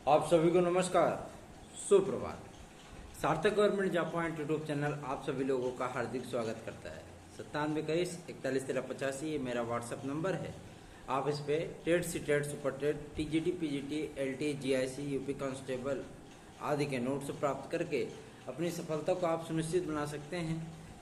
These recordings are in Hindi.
आप सभी को नमस्कार, सुप्रभात। सार्थक government job point YouTube channel आप सभी लोगों का हार्दिक स्वागत करता है। 9721411385 ये मेरा व्हाट्सएप नंबर है। आप इस पे TET C TET super TET TGT PGT LT GIC UP constable आदि के नोट्स प्राप्त करके अपनी सफलता को आप सुनिश्चित बना सकते हैं।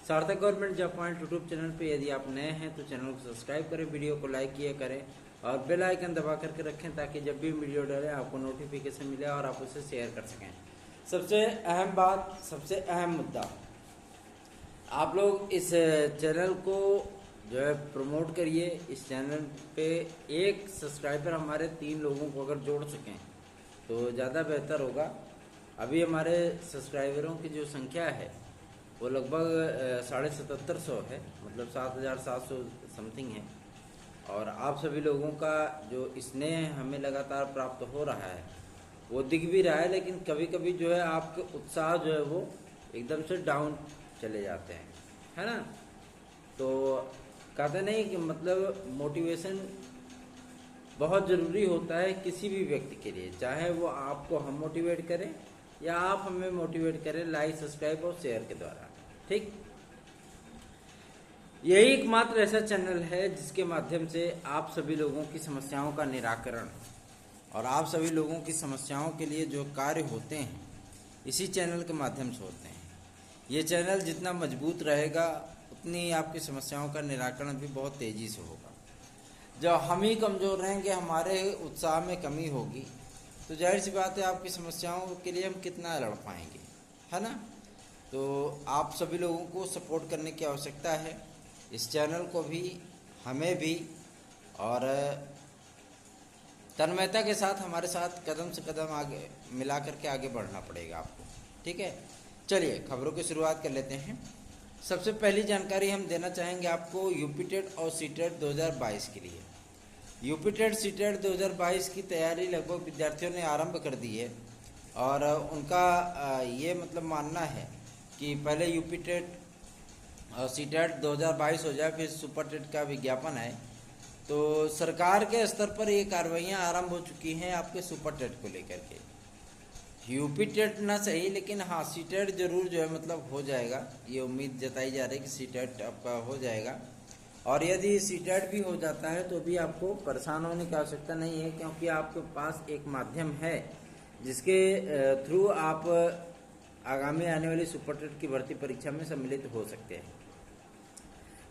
सार्थक government job point YouTube channel पे यदि आप नए हैं तो चैनल को सब्सक्राइब करें, वीडियो को लाइक किया करें और बेल आइकन दबा करके रखें ताकि जब भी वीडियो डालें आपको नोटिफिकेशन मिले और आप उसे शेयर कर सकें। सबसे अहम बात, सबसे अहम मुद्दा, आप लोग इस चैनल को जो है प्रमोट करिए। इस चैनल पे एक सब्सक्राइबर हमारे 3 लोगों को अगर जोड़ सकें तो ज़्यादा बेहतर होगा। अभी हमारे सब्सक्राइबरों की जो संख्या है वो लगभग 7750 है, मतलब 7700 समथिंग है। और आप सभी लोगों का जो स्नेह हमें लगातार प्राप्त हो रहा है वो दिख भी रहा है, लेकिन कभी कभी जो है आपके उत्साह जो है वो एकदम से डाउन चले जाते हैं, है ना। तो कहते नहीं कि मतलब मोटिवेशन बहुत ज़रूरी होता है किसी भी व्यक्ति के लिए, चाहे वो आपको हम मोटिवेट करें या आप हमें मोटिवेट करें लाइक सब्सक्राइब और शेयर के द्वारा। ठीक, यही एकमात्र ऐसा चैनल है जिसके माध्यम से आप सभी लोगों की समस्याओं का निराकरण और आप सभी लोगों की समस्याओं के लिए जो कार्य होते हैं इसी चैनल के माध्यम से होते हैं। ये चैनल जितना मजबूत रहेगा उतनी आपकी समस्याओं का निराकरण भी बहुत तेज़ी से होगा। जब हम ही कमज़ोर रहेंगे, हमारे उत्साह में कमी होगी, तो जाहिर सी बात है आपकी समस्याओं के लिए हम कितना लड़ पाएंगे, है ना। तो आप सभी लोगों को सपोर्ट करने की आवश्यकता है, इस चैनल को भी, हमें भी, और तन्मयता के साथ हमारे साथ कदम से कदम आगे मिला करके आगे बढ़ना पड़ेगा आपको। ठीक है, चलिए खबरों की शुरुआत कर लेते हैं। सबसे पहली जानकारी हम देना चाहेंगे आपको यूपी टेट और सी टेट 2022 के लिए। यूपी टेट सी टेट 2022 की तैयारी लगभग विद्यार्थियों ने आरंभ कर दी है और उनका ये मतलब मानना है कि पहले यूपी टेट और सी टेट 2022 हो जाए, फिर सुपर टेट का विज्ञापन है। तो सरकार के स्तर पर ये कार्रवाइयाँ आरंभ हो चुकी हैं आपके सुपर टेट को लेकर के। यूपी टेट ना सही, लेकिन हाँ सी टेट जरूर जो है मतलब हो जाएगा, ये उम्मीद जताई जा रही है कि सी टेट आपका हो जाएगा। और यदि सी टेट भी हो जाता है तो भी आपको परेशान होने की आवश्यकता नहीं है, क्योंकि आपके पास एक माध्यम है जिसके थ्रू आप आगामी आने वाली सुपर टेट की भर्ती परीक्षा में सम्मिलित हो सकते हैं।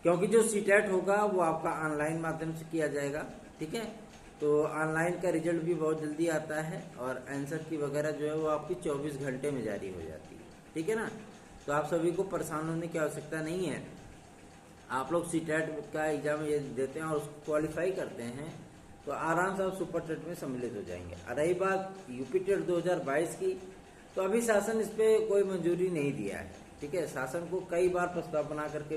क्योंकि जो सी टेट होगा वो आपका ऑनलाइन माध्यम से किया जाएगा। ठीक है, तो ऑनलाइन का रिजल्ट भी बहुत जल्दी आता है और आंसर की वगैरह जो है वो आपकी 24 घंटे में जारी हो जाती है। ठीक है ना, तो आप सभी को परेशान होने की आवश्यकता नहीं है। आप लोग सी टेट का एग्जाम ये देते हैं और उसको क्वालिफाई करते हैं तो आराम से आप सुपर टेट में सम्मिलित हो जाएंगे। और रही बात यूपी टेट 2022 की, तो अभी शासन इस पर कोई मंजूरी नहीं दिया है। ठीक है, शासन को कई बार प्रस्ताव बना करके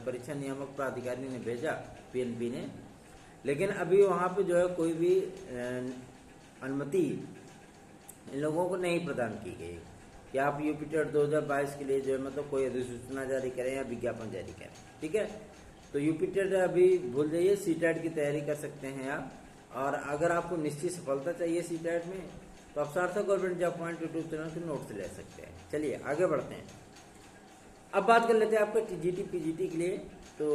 परीक्षा नियामक प्राधिकारी ने भेजा, पीएनबी ने, लेकिन अभी वहाँ पे जो है कोई भी अनुमति इन लोगों को नहीं प्रदान की गई कि आप यूपी टेट 2022 के लिए जो है मतलब कोई अधिसूचना जारी करें या विज्ञापन जारी करें। ठीक है, तो यूपी टेट अभी भूल जाइए, सी टेट की तैयारी कर सकते हैं आप। और अगर आपको निश्चित सफलता चाहिए सी टेट में तो आप सार्थक government job point YouTube channel के नोट्स ले सकते हैं। चलिए आगे बढ़ते हैं। अब बात कर लेते हैं आपके टीजीटी पीजीटी के लिए। तो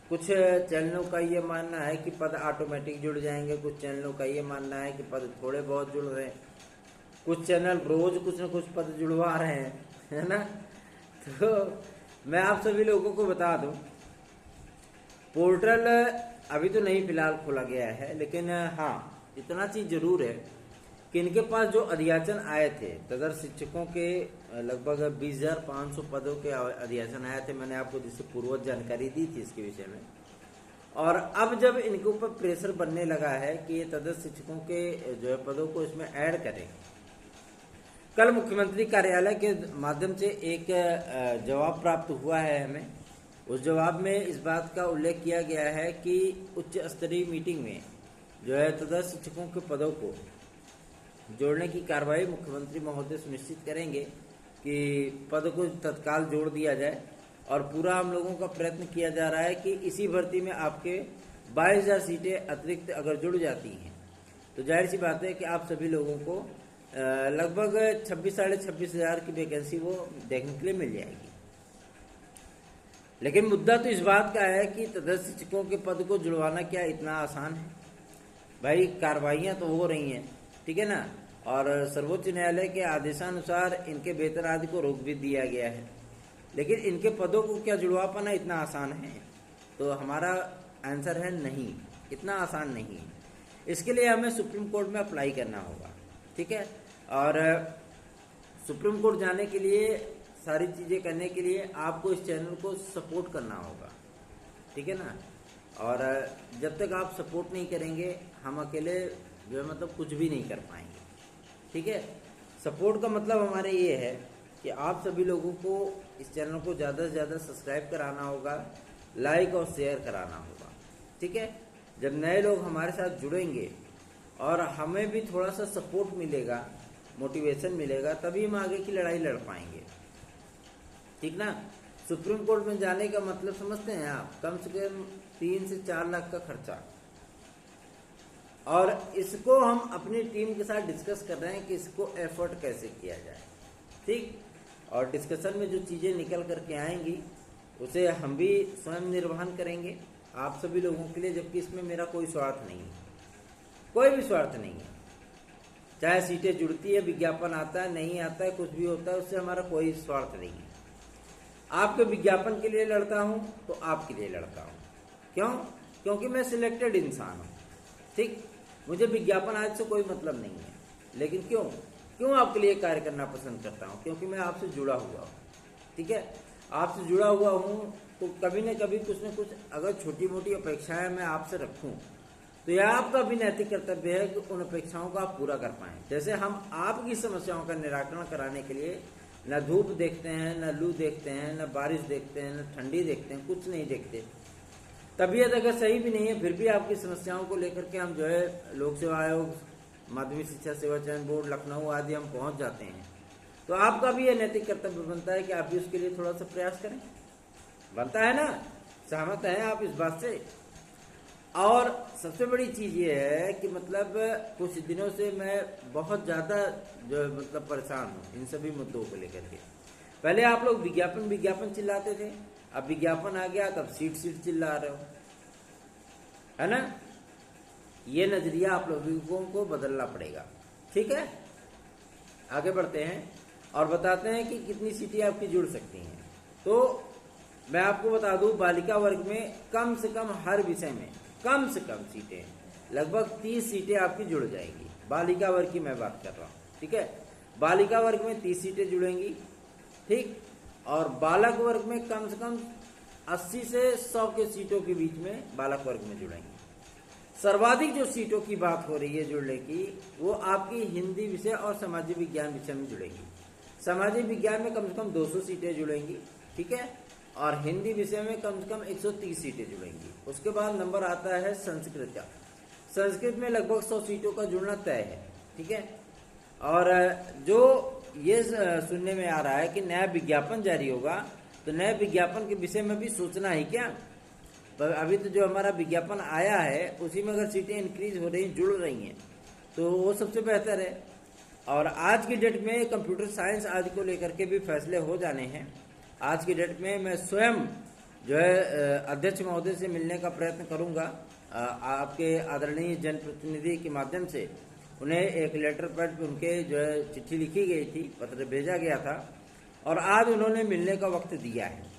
कुछ चैनलों का ये मानना है कि पद ऑटोमेटिक जुड़ जाएंगे, कुछ चैनलों का ये मानना है कि पद थोड़े बहुत जुड़ रहे हैं, कुछ चैनल रोज कुछ न कुछ पद जुड़वा रहे हैं, है ना। तो मैं आप सभी लोगों को बता दूं, पोर्टल अभी तो नहीं फिलहाल खोला गया है, लेकिन हाँ इतना चीज जरूर है कि इनके पास जो अध्याचन आए थे तदर शिक्षकों के लगभग 20,500 पदों के अध्याचन आए थे। मैंने आपको जिससे पूर्वज जानकारी दी थी इसके विषय में। और अब जब इनके ऊपर प्रेशर बनने लगा है कि ये तदर शिक्षकों के जो है पदों को इसमें ऐड करें, कल मुख्यमंत्री कार्यालय के माध्यम से एक जवाब प्राप्त हुआ है हमें। उस जवाब में इस बात का उल्लेख किया गया है कि उच्च स्तरीय मीटिंग में जो है तदर शिक्षकों के पदों को जोड़ने की कार्रवाई मुख्यमंत्री महोदय सुनिश्चित करेंगे कि पद को तत्काल जोड़ दिया जाए। और पूरा हम लोगों का प्रयत्न किया जा रहा है कि इसी भर्ती में आपके 22,000 सीटें अतिरिक्त अगर जुड़ जाती हैं तो जाहिर सी बात है कि आप सभी लोगों को लगभग 26 साढ़े 26 हज़ार की वैकेंसी वो देखने के लिए मिल जाएगी। लेकिन मुद्दा तो इस बात का है कि तदस्थ शिक्षकों के पद को जुड़वाना क्या इतना आसान है? भाई कार्रवाइयाँ तो हो रही हैं, ठीक है ना, और सर्वोच्च न्यायालय के आदेशानुसार इनके वेतन आदि को रोक भी दिया गया है, लेकिन इनके पदों को क्या जुड़वा पाना इतना आसान है? तो हमारा आंसर है नहीं, इतना आसान नहीं है। इसके लिए हमें सुप्रीम कोर्ट में अप्लाई करना होगा, ठीक है, और सुप्रीम कोर्ट जाने के लिए सारी चीज़ें करने के लिए आपको इस चैनल को सपोर्ट करना होगा, ठीक है ना। और जब तक आप सपोर्ट नहीं करेंगे हम अकेले जो है मतलब कुछ भी नहीं कर पाएंगे, ठीक है। सपोर्ट का मतलब हमारे ये है कि आप सभी लोगों को इस चैनल को ज़्यादा से ज़्यादा सब्सक्राइब कराना होगा, लाइक और शेयर कराना होगा, ठीक है। जब नए लोग हमारे साथ जुड़ेंगे और हमें भी थोड़ा सा सपोर्ट मिलेगा, मोटिवेशन मिलेगा, तभी हम आगे की लड़ाई लड़ पाएंगे, ठीक ना। सुप्रीम कोर्ट में जाने का मतलब समझते हैं आप? कम से कम 3 से 4 लाख का खर्चा, और इसको हम अपनी टीम के साथ डिस्कस कर रहे हैं कि इसको एफर्ट कैसे किया जाए, ठीक। और डिस्कशन में जो चीज़ें निकल करके आएंगी उसे हम भी स्वयं निर्वहन करेंगे आप सभी लोगों के लिए, जबकि इसमें मेरा कोई स्वार्थ नहीं है, कोई भी स्वार्थ नहीं है। चाहे सीटें जुड़ती है, विज्ञापन आता है, नहीं आता है, कुछ भी होता है, उससे हमारा कोई स्वार्थ नहीं है। आपके विज्ञापन के लिए लड़ता हूं तो आपके लिए लड़ता हूं। क्यों? क्योंकि मैं सिलेक्टेड इंसान हूं, ठीक। मुझे विज्ञापन आज से कोई मतलब नहीं है, लेकिन क्यों आपके लिए कार्य करना पसंद करता हूं? क्योंकि मैं आपसे जुड़ा हुआ हूं, ठीक है। आपसे जुड़ा हुआ हूं तो कभी न कभी कुछ न कुछ अगर छोटी मोटी अपेक्षाएं मैं आपसे रखूं तो यह आपका भी नैतिक कर्तव्य है कि उन अपेक्षाओं को आप पूरा कर पाएं। जैसे हम आपकी समस्याओं का निराकरण कराने के लिए न धूप देखते हैं, न लू देखते हैं, न बारिश देखते हैं, न ठंडी देखते हैं, कुछ नहीं देखते। तबीयत अगर सही भी नहीं है फिर भी आपकी समस्याओं को लेकर के हम जो है लोक सेवा आयोग, माध्यमिक शिक्षा सेवा चयन बोर्ड, लखनऊ आदि हम पहुंच जाते हैं। तो आपका भी यह नैतिक कर्तव्य बनता है कि आप भी उसके लिए थोड़ा सा प्रयास करें, बनता है ना? सहमत हैं आप इस बात से? और सबसे बड़ी चीज़ ये है कि मतलब कुछ दिनों से मैं बहुत ज़्यादा जो मतलब परेशान हूँ इन सभी मुद्दों को लेकर के। पहले आप लोग विज्ञापन चिल्लाते थे, अब विज्ञापन आ गया तब सीट चिल्ला रहे हो, है ना। ये नजरिया आप लोगों को बदलना पड़ेगा, ठीक है। आगे बढ़ते हैं और बताते हैं कि कितनी सीटें आपकी जुड़ सकती हैं। तो मैं आपको बता दूं, बालिका वर्ग में कम से कम हर विषय में कम से कम सीटें, लगभग 30 सीटें आपकी जुड़ जाएंगी। बालिका वर्ग की मैं बात कर रहा हूँ, ठीक है। बालिका वर्ग में 30 सीटें जुड़ेंगी, ठीक। और बालक वर्ग में कम से कम 80 से 100 के सीटों के बीच में बालक वर्ग में जुड़ेंगी। सर्वाधिक जो सीटों की बात हो रही है जुड़ने की, वो आपकी हिंदी विषय और सामाजिक विज्ञान विषय में जुड़ेगी। सामाजिक विज्ञान में कम से कम 200 सीटें जुड़ेंगी, ठीक है, और हिंदी विषय में कम से कम 130 सीटें जुड़ेंगी। उसके बाद नंबर आता है संस्कृत का। संस्कृत में लगभग 100 सीटों का जुड़ना तय है, ठीक है। और जो ये सुनने में आ रहा है कि नया विज्ञापन जारी होगा, तो नए विज्ञापन के विषय में भी सोचना है क्या? पर अभी तो जो हमारा विज्ञापन आया है उसी में अगर सीटें इंक्रीज हो रही, जुड़ रही हैं, तो वो सबसे बेहतर है। और आज की डेट में कंप्यूटर साइंस आदि को लेकर के भी फैसले हो जाने हैं। आज की डेट में मैं स्वयं जो है अध्यक्ष महोदय से मिलने का प्रयत्न करूंगा। आपके आदरणीय जनप्रतिनिधि के माध्यम से उन्हें एक लेटर पैड पे उनके जो है चिट्ठी लिखी गई थी, पत्र भेजा गया था, और आज उन्होंने मिलने का वक्त दिया है।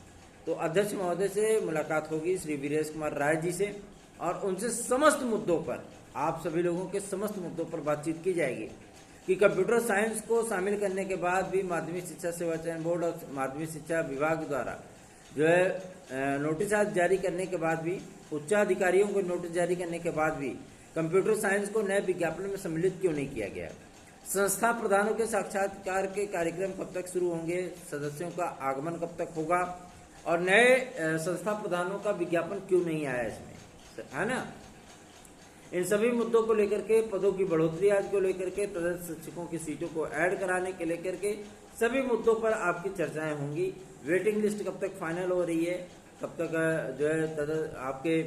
तो अध्यक्ष महोदय से मुलाकात होगी, श्री वीरेश कुमार राय जी से, और उनसे समस्त मुद्दों पर, आप सभी लोगों के समस्त मुद्दों पर बातचीत की जाएगी कि कंप्यूटर साइंस को शामिल करने के बाद भी माध्यमिक शिक्षा सेवा चयन बोर्ड और माध्यमिक शिक्षा विभाग द्वारा जो है नोटिस जारी करने के बाद भी, उच्चाधिकारियों को नोटिस जारी करने के बाद भी कंप्यूटर साइंस को नए विज्ञापन में सम्मिलित क्यों नहीं किया गया? संस्था प्रधानों के साक्षात्कार के कार्यक्रम कब तक शुरू होंगे? सदस्यों का आगमन कब तक होगा? और नए संस्था प्रधानों का विज्ञापन क्यों नहीं आया इसमें, है ना। इन सभी मुद्दों को लेकर के, पदों की बढ़ोतरी आज को लेकर के, तदस्थ शिक्षकों की सीटों को ऐड कराने के लेकर के सभी मुद्दों पर आपकी चर्चाएं होंगी। वेटिंग लिस्ट कब तक फाइनल हो रही है, कब तक जो है आपके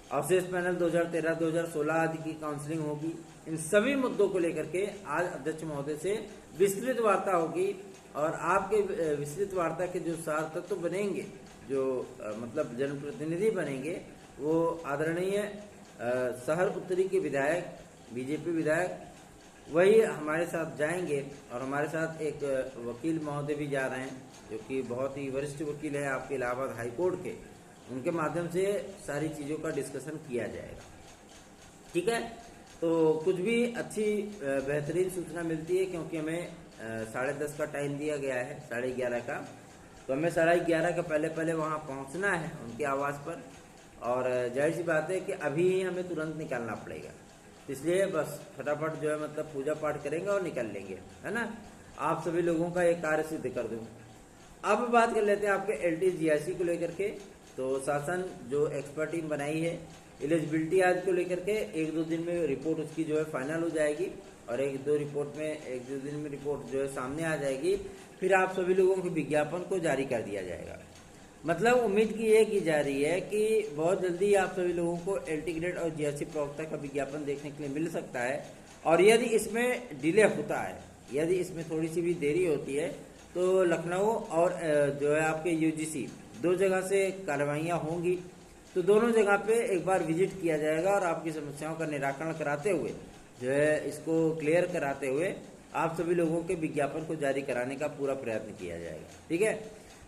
अवशेष पैनल 2013-2016 आदि की काउंसलिंग होगी। इन सभी मुद्दों को लेकर के आज अध्यक्ष महोदय से विस्तृत वार्ता होगी और आपके विस्तृत वार्ता के जो सार तत्व बनेंगे, जो मतलब जनप्रतिनिधि बनेंगे, वो आदरणीय शहर उत्तरी के विधायक, बीजेपी विधायक वही हमारे साथ जाएंगे और हमारे साथ एक वकील महोदय भी जा रहे हैं जो कि बहुत ही वरिष्ठ वकील है आपके इलाहाबाद हाई कोर्ट के। उनके माध्यम से सारी चीज़ों का डिस्कशन किया जाएगा। ठीक है, तो कुछ भी अच्छी बेहतरीन सूचना मिलती है, क्योंकि हमें 10:30 का टाइम दिया गया है, 11:30 का, तो हमें 11:30 का पहले वहाँ पहुँचना है उनके आवास पर। और जाहिर सी बात है कि अभी ही हमें तुरंत निकलना पड़ेगा, इसलिए बस फटाफट जो है मतलब पूजा पाठ करेंगे और निकल लेंगे, है ना। आप सभी लोगों का एक कार्य सिद्ध कर दूँ। अब बात कर लेते हैं आपके LTGIC को लेकर के। तो शासन जो एक्सपर्ट टीम बनाई है एलिजिबिलिटी आज को लेकर के 1-2 दिन में रिपोर्ट उसकी जो है फाइनल हो जाएगी और 1-2 दिन में रिपोर्ट जो है सामने आ जाएगी। फिर आप सभी लोगों के विज्ञापन को जारी कर दिया जाएगा। मतलब उम्मीद की ये की जा रही है कि बहुत जल्दी आप सभी लोगों को LT ग्रेड और GIC प्रवक्ता का विज्ञापन देखने के लिए मिल सकता है। और यदि इसमें डिले होता है, यदि इसमें थोड़ी सी भी देरी होती है, तो लखनऊ और जो है आपके UGC 2 जगह से कार्रवाइयाँ होंगी। तो दोनों जगह पे एक बार विजिट किया जाएगा और आपकी समस्याओं का निराकरण कराते हुए जो है इसको क्लियर कराते हुए आप सभी लोगों के विज्ञापन को जारी कराने का पूरा प्रयत्न किया जाएगा। ठीक है,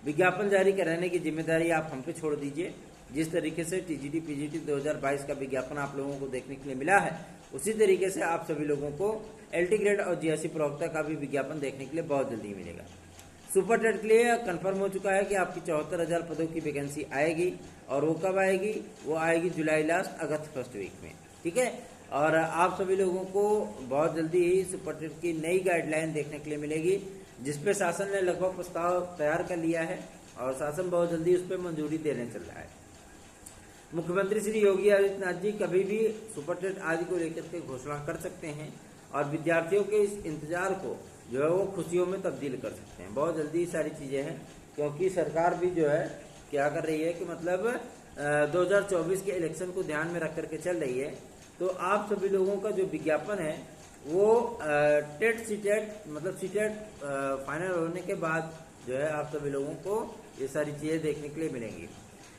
विज्ञापन जारी कराने की जिम्मेदारी आप हम पे छोड़ दीजिए। जिस तरीके से TGT PGT 2022 का विज्ञापन आप लोगों को देखने के लिए मिला है, उसी तरीके से आप सभी लोगों को LT ग्रेड और GIC प्रवक्ता का भी विज्ञापन देखने के लिए बहुत जल्दी मिलेगा। सुपर टेट के लिए कंफर्म हो चुका है कि आपकी 74,000 पदों की वैकेंसी आएगी और वो कब आएगी? वो आएगी जुलाई लास्ट, अगस्त फर्स्ट वीक में। ठीक है, और आप सभी लोगों को बहुत जल्दी ही सुपर टेट की नई गाइडलाइन देखने के लिए मिलेगी, जिसपे शासन ने लगभग प्रस्ताव तैयार कर लिया है और शासन बहुत जल्दी उस पर मंजूरी देने चल रहा है। मुख्यमंत्री श्री योगी आदित्यनाथ जी कभी भी सुपर टेट आदि को लेकर के घोषणा कर सकते हैं और विद्यार्थियों के इस इंतजार को जो है वो खुशियों में तब्दील कर सकते हैं। बहुत जल्दी सारी चीज़ें हैं, क्योंकि सरकार भी जो है क्या कर रही है कि मतलब 2024 के इलेक्शन को ध्यान में रख करके चल रही है। तो आप सभी लोगों का जो विज्ञापन है वो टेट सीटेट मतलब सीटेट फाइनल होने के बाद जो है आप सभी लोगों को ये सारी चीज़ें देखने के लिए मिलेंगी।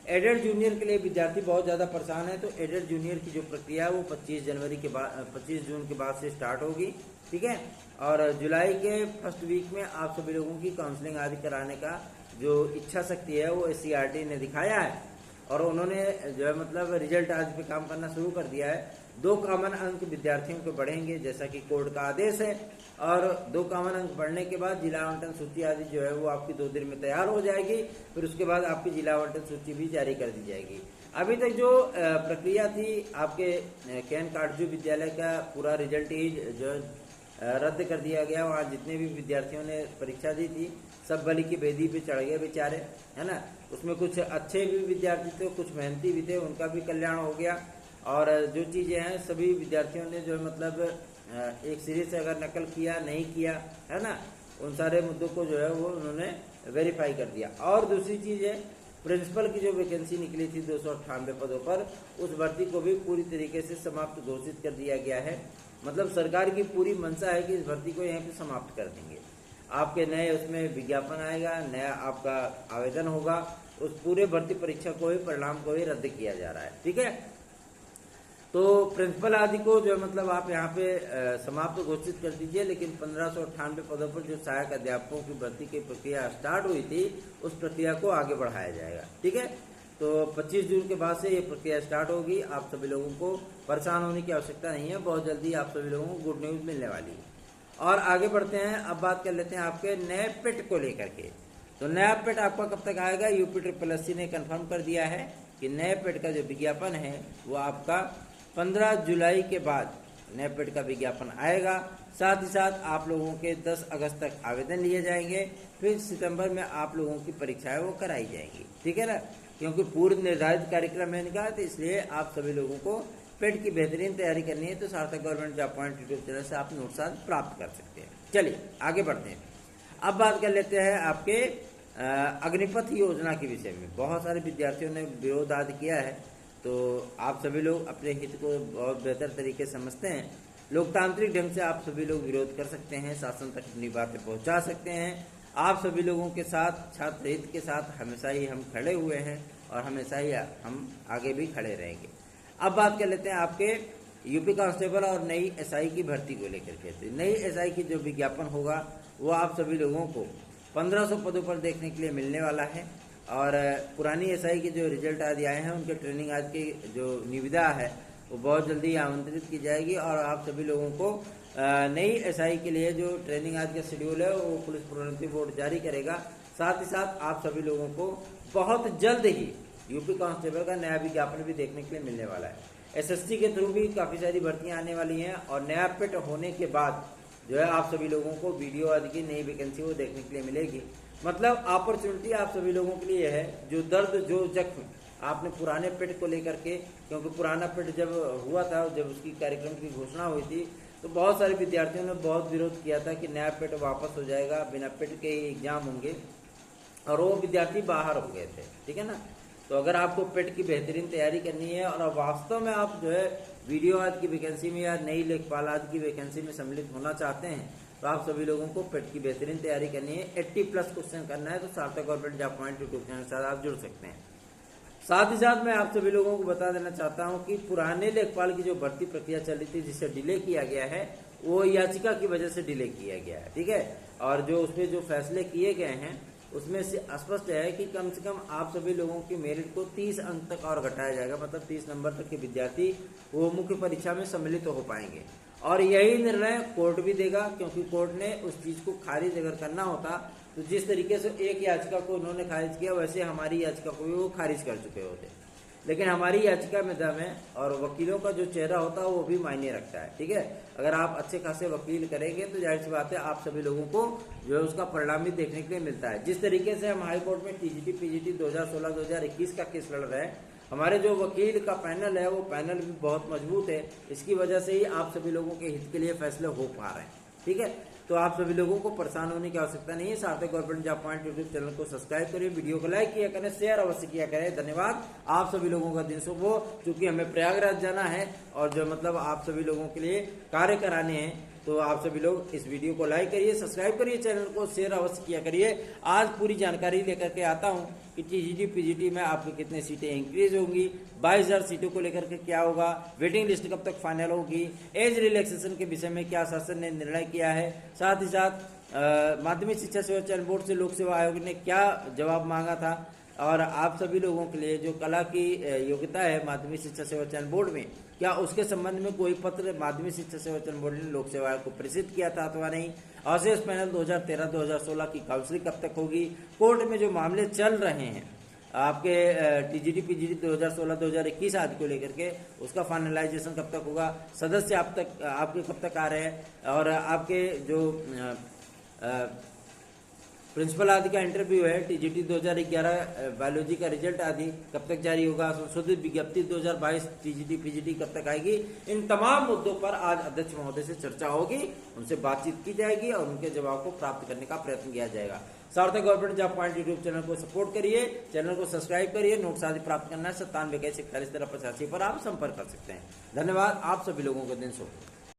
एडेड जूनियर के लिए विद्यार्थी बहुत ज़्यादा परेशान है, तो एडेड जूनियर की जो प्रक्रिया है वो 25 जून के बाद से स्टार्ट होगी। ठीक है, और जुलाई के फर्स्ट वीक में आप सभी लोगों की काउंसलिंग आदि कराने का जो इच्छा शक्ति है वो SCRT ने दिखाया है और उन्होंने जो है मतलब रिजल्ट आज पे काम करना शुरू कर दिया है। 2 कॉमन अंक विद्यार्थियों के बढ़ेंगे जैसा कि कोर्ट का आदेश है, और 2 कॉमन अंक बढ़ने के बाद जिला आवंटन सूची आदि जो है वो आपकी 2 दिन में तैयार हो जाएगी। फिर उसके बाद आपकी जिला आवंटन सूची भी जारी कर दी जाएगी। अभी तक जो प्रक्रिया थी आपके कैन काटजू विद्यालय का पूरा रिजल्ट ही जो रद्द कर दिया गया। वहाँ जितने भी विद्यार्थियों ने परीक्षा दी थी सब बलि की बेदी पे चढ़ गए बेचारे, है ना। उसमें कुछ अच्छे भी विद्यार्थी थे, कुछ मेहनती भी थे, उनका भी कल्याण हो गया। और जो चीज़ें हैं सभी विद्यार्थियों ने जो मतलब एक सीरीज से अगर नकल किया नहीं किया, है ना, उन सारे मुद्दों को जो है वो उन्होंने वेरीफाई कर दिया। और दूसरी चीज़ है प्रिंसिपल की जो वैकेंसी निकली थी 298 पदों पर, उस भर्ती को भी पूरी तरीके से समाप्त घोषित कर दिया गया है। मतलब सरकार की पूरी मंशा है कि इस भर्ती को यहाँ पे समाप्त कर देंगे। आपके नए उसमें विज्ञापन आएगा, नया आपका आवेदन होगा, उस पूरे भर्ती परीक्षा को ही परिणाम को ही रद्द किया जा रहा है। ठीक है, तो प्रिंसिपल आदि को जो मतलब आप यहाँ पे समाप्त घोषित कर दीजिए, लेकिन 1598 पदों पर जो सहायक अध्यापकों की भर्ती की प्रक्रिया स्टार्ट हुई थी उस प्रक्रिया को आगे बढ़ाया जाएगा। ठीक है, तो 25 जून के बाद से ये प्रक्रिया स्टार्ट होगी। आप सभी लोगों को परेशान होने की आवश्यकता नहीं है, बहुत जल्दी आप सभी लोगों को गुड न्यूज मिलने वाली है। और आगे बढ़ते हैं, अब बात कर लेते हैं आपके नए पेट को लेकर के। तो नया पेट आपका कब तक आएगा? UPSSC ने कंफर्म कर दिया है कि नए पेट का जो विज्ञापन है वो आपका 15 जुलाई के बाद नए पेट का विज्ञापन आएगा। साथ ही साथ आप लोगों के 10 अगस्त तक आवेदन लिए जाएंगे, फिर सितंबर में आप लोगों की परीक्षाएं वो कराई जाएंगी। ठीक है ना, क्योंकि पूर्व निर्धारित कार्यक्रम है इनका, तो इसलिए आप सभी लोगों को पेट की बेहतरीन तैयारी करनी है तो सार्थक government job point YouTube channel से आप नोट्स प्राप्त कर सकते हैं। चलिए आगे बढ़ते हैं। अब बात कर लेते हैं आपके अग्निपथ योजना के विषय में। बहुत सारे विद्यार्थियों ने विरोध आदि किया है, तो आप सभी लोग अपने हित को बहुत बेहतर तरीके से समझते हैं। लोकतांत्रिक ढंग से आप सभी लोग विरोध कर सकते हैं, शासन तक अपनी बातें पहुंचा सकते हैं। आप सभी लोगों के साथ, छात्र हित के साथ हमेशा ही हम खड़े हुए हैं और हमेशा ही हम आगे भी खड़े रहेंगे। अब बात कर लेते हैं आपके यूपी कांस्टेबल और नई एसआई की भर्ती को लेकर के। तो नई एसआई की जो विज्ञापन होगा वो आप सभी लोगों को 1500 पदों पर देखने के लिए मिलने वाला है। और पुरानी एसआई के जो रिजल्ट आज आए हैं उनके ट्रेनिंग आज की जो निविदा है वो बहुत जल्दी आमंत्रित की जाएगी और आप सभी लोगों को नई एसआई के लिए जो ट्रेनिंग आज का शेड्यूल है वो पुलिस प्रोन्नति बोर्ड जारी करेगा। साथ ही साथ आप सभी लोगों को बहुत जल्द ही यूपी कांस्टेबल का नया विज्ञापन भी देखने के लिए मिलने वाला है। एसएससी के थ्रू भी काफ़ी सारी भर्तियां आने वाली हैं और नया पेट होने के बाद जो है आप सभी लोगों को वीडियो आदि की नई वैकेंसी वो देखने के लिए मिलेगी। मतलब अपॉर्चुनिटी आप सभी लोगों के लिए है। जो दर्द, जो जख्म आपने पुराने पेट को लेकर के, क्योंकि पुराना पेट जब हुआ था, जब उसकी कार्यक्रम की घोषणा हुई थी तो बहुत सारे विद्यार्थियों ने बहुत विरोध किया था कि नया पेट वापस हो जाएगा, बिना पेट के ही एग्जाम होंगे, और वो विद्यार्थी बाहर हो गए थे। ठीक है ना। तो अगर आपको पेट की बेहतरीन तैयारी करनी है और वास्तव में आप जो है वीडियो आज की वैकेंसी में या नई लेखपाल आज की वैकेंसी में सम्मिलित होना चाहते हैं तो आप सभी लोगों को पेट की बेहतरीन तैयारी करनी है। 80+ क्वेश्चन करना है तो सार्थक government job point YouTube channel के साथ आप जुड़ सकते हैं। साथ ही साथ मैं आप सभी लोगों को बता देना चाहता हूं कि पुराने लेखपाल की जो भर्ती प्रक्रिया चल रही थी जिसे डिले किया गया है वो याचिका की वजह से डिले किया गया है। ठीक है। और जो उसमें जो फैसले किए गए हैं उसमें से स्पष्ट है कि कम से कम आप सभी लोगों की मेरिट को 30 अंक तक और घटाया जाएगा। मतलब 30 नंबर तक के विद्यार्थी वो मुख्य परीक्षा में सम्मिलित हो पाएंगे। और यही निर्णय कोर्ट भी देगा, क्योंकि कोर्ट ने उस चीज को खारिज अगर करना होता तो जिस तरीके से एक याचिका को उन्होंने खारिज किया वैसे हमारी याचिका को भी वो खारिज कर चुके होते। लेकिन हमारी याचिका में दम है और वकीलों का जो चेहरा होता है वो भी मायने रखता है। ठीक है। अगर आप अच्छे खासे वकील करेंगे तो जाहिर सी बात है आप सभी लोगों को जो है उसका परिणाम भी देखने के लिए मिलता है। जिस तरीके से हम हाई कोर्ट में टीजीटी पीजीटी 2016-2021 का केस लड़ रहे हैं, हमारे जो वकील का पैनल है वो पैनल भी बहुत मजबूत है। इसकी वजह से ही आप सभी लोगों के हित के लिए फैसले हो पा रहे हैं। ठीक है। तो आप सभी लोगों को परेशान होने की आवश्यकता नहीं है। सार्थक government job point YouTube channel को सब्सक्राइब करिए, वीडियो को लाइक किया करें, शेयर अवश्य किया करें। धन्यवाद। आप सभी लोगों का दिन शुभ हो। चूंकि हमें प्रयागराज जाना है और जो मतलब आप सभी लोगों के लिए कार्य कराने हैं तो आप सभी लोग इस वीडियो को लाइक करिए, सब्सक्राइब करिए, चैनल को शेयर अवश्य किया करिए। आज पूरी जानकारी लेकर के आता हूं कि टीजीटी पीजीटी में आपकी कितनी सीटें इंक्रीज होंगी, 22,000 सीटों को लेकर के क्या होगा, वेटिंग लिस्ट कब तक फाइनल होगी, एज रिलैक्सेशन के विषय में क्या शासन ने निर्णय किया है, साथ ही साथ माध्यमिक शिक्षा सेवा चयन बोर्ड से लोक सेवा आयोग ने क्या जवाब मांगा था, और आप सभी लोगों के लिए जो कला की योग्यता है माध्यमिक शिक्षा सेवा चयन बोर्ड में, क्या उसके संबंध में कोई पत्र माध्यमिक शिक्षा सेवा चयन बोर्ड ने लोक सेवा आयोग को प्रेषित किया था अथवा नहीं, अवशेष पैनल 2013-2016 की काउंसलिंग कब तक होगी, कोर्ट में जो मामले चल रहे हैं आपके टीजीटी पीजीटी 2016-2021 आदि को लेकर के उसका फाइनलाइजेशन कब तक होगा, सदस्य आपके कब तक आ रहे हैं, और आपके जो प्रिंसिपल आदि का इंटरव्यू है टीजीटी 2011 बायोलॉजी का रिजल्ट आदि कब तक जारी होगा, संशोधित विज्ञप्ति 2022 टीजीटी पीजीटी कब तक आएगी। इन तमाम मुद्दों पर आज अध्यक्ष महोदय से चर्चा होगी, उनसे बातचीत की जाएगी और उनके जवाब को प्राप्त करने का प्रयत्न किया जाएगा। सार्थक government job point YouTube channel को सपोर्ट करिए, चैनल को सब्सक्राइब करिए। नोट्स आदि प्राप्त करना है 97 21 41 13 85 पर आप संपर्क कर सकते हैं। धन्यवाद। आप सभी लोगों को दिन शुभ।